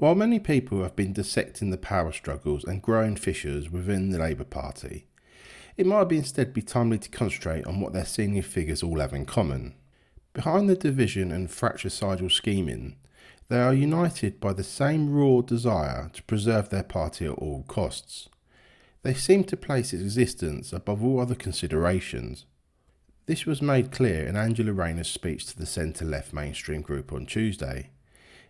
While many people have been dissecting the power struggles and growing fissures within the Labour Party, it might instead be timely to concentrate on what their senior figures all have in common. Behind the division and fratricidal scheming, they are united by the same raw desire to preserve their party at all costs. They seem to place its existence above all other considerations. This was made clear in Angela Rayner's speech to the centre-left mainstream group on Tuesday,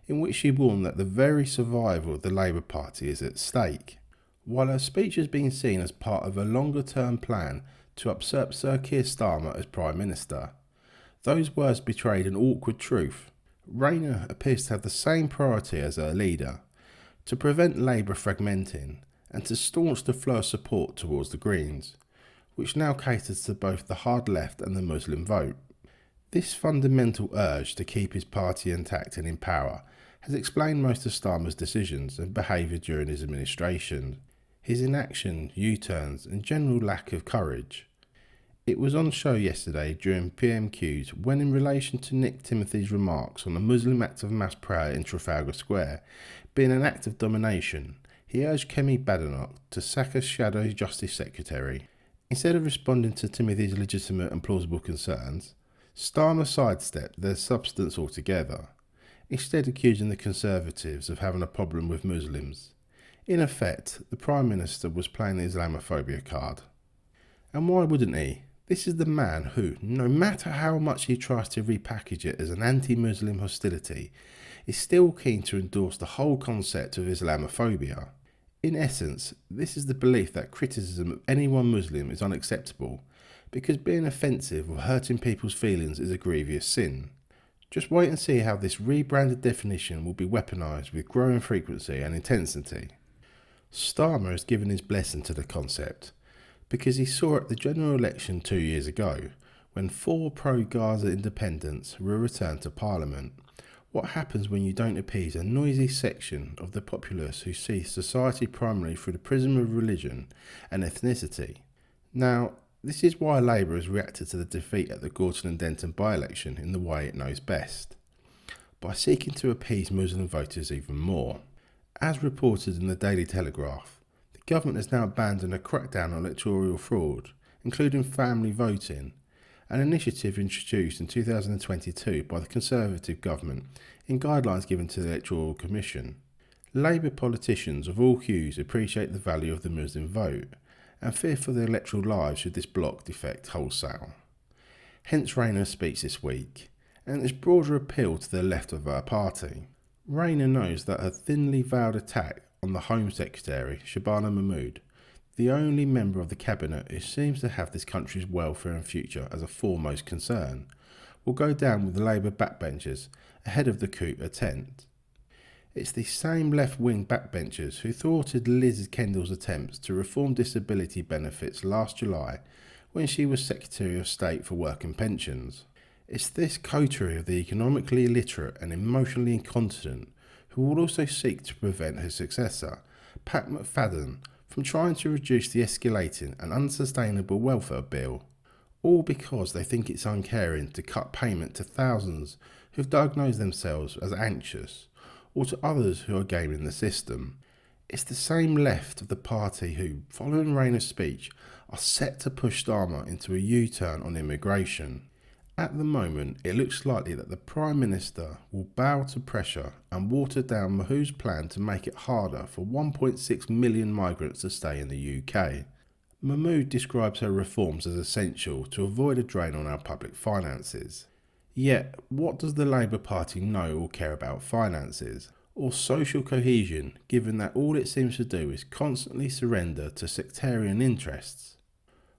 in which she warned that the very survival of the Labour Party is at stake. While her speech has been seen as part of a longer-term plan to usurp Sir Keir Starmer as Prime Minister, those words betrayed an awkward truth. Rayner appears to have the same priority as her leader, to prevent Labour fragmenting and to staunch the flow of support towards the Greens, which now caters to both the hard left and the Muslim vote. This fundamental urge to keep his party intact and in power has explained most of Starmer's decisions and behaviour during his administration, his inaction, U-turns and general lack of courage. It was on show yesterday during PMQs when, in relation to Nick Timothy's remarks on the Muslim act of mass prayer in Trafalgar Square being an act of domination, he urged Kemi Badenoch to sack as Shadow Justice Secretary. Instead of responding to Timothy's legitimate and plausible concerns, Starmer sidestepped their substance altogether, instead accusing the Conservatives of having a problem with Muslims. In effect, the Prime Minister was playing the Islamophobia card. And why wouldn't he? This is the man who, no matter how much he tries to repackage it as an anti-Muslim hostility, is still keen to endorse the whole concept of Islamophobia. In essence, this is the belief that criticism of any one Muslim is unacceptable, because being offensive or hurting people's feelings is a grievous sin. Just wait and see how this rebranded definition will be weaponised with growing frequency and intensity. Starmer has given his blessing to the concept, because he saw at the general election 2 years ago, when 4 pro-Gaza independents were returned to Parliament, what happens when you don't appease a noisy section of the populace who see society primarily through the prism of religion and ethnicity. Now, this is why Labour has reacted to the defeat at the Gorton and Denton by-election in the way it knows best, by seeking to appease Muslim voters even more. As reported in the Daily Telegraph, the government has now abandoned a crackdown on electoral fraud, including family voting, an initiative introduced in 2022 by the Conservative government in guidelines given to the Electoral Commission. Labour politicians of all hues appreciate the value of the Muslim vote and fear for their electoral lives should this bloc defect wholesale. Hence Rayner's speech this week, and its broader appeal to the left of her party. Rayner knows that her thinly veiled attack on the Home Secretary, Shabana Mahmood, the only member of the cabinet who seems to have this country's welfare and future as a foremost concern, will go down with the Labour backbenchers ahead of the coup attempt. It's the same left-wing backbenchers who thwarted Liz Kendall's attempts to reform disability benefits last July when she was Secretary of State for Work and Pensions. It's this coterie of the economically illiterate and emotionally incontinent who will also seek to prevent her successor, Pat McFadden, from trying to reduce the escalating and unsustainable welfare bill, all because they think it's uncaring to cut payment to thousands who've diagnosed themselves as anxious, or to others who are gaming the system. It's the same left of the party who, following Rayner's speech, are set to push Starmer into a U-turn on immigration. At the moment, it looks likely that the Prime Minister will bow to pressure and water down Mahmood's plan to make it harder for 1.6 million migrants to stay in the UK. Mahmood describes her reforms as essential to avoid a drain on our public finances. Yet, what does the Labour Party know or care about finances, or social cohesion, given that all it seems to do is constantly surrender to sectarian interests?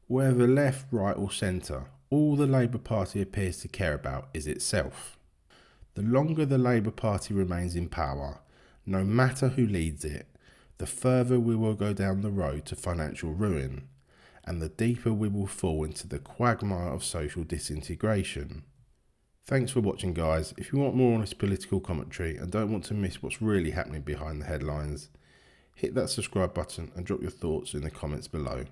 Whether left, right or centre, all the Labour Party appears to care about is itself. The longer the Labour Party remains in power, no matter who leads it, the further we will go down the road to financial ruin, and the deeper we will fall into the quagmire of social disintegration. Thanks for watching, guys. If you want more honest political commentary and don't want to miss what's really happening behind the headlines, hit that subscribe button and drop your thoughts in the comments below.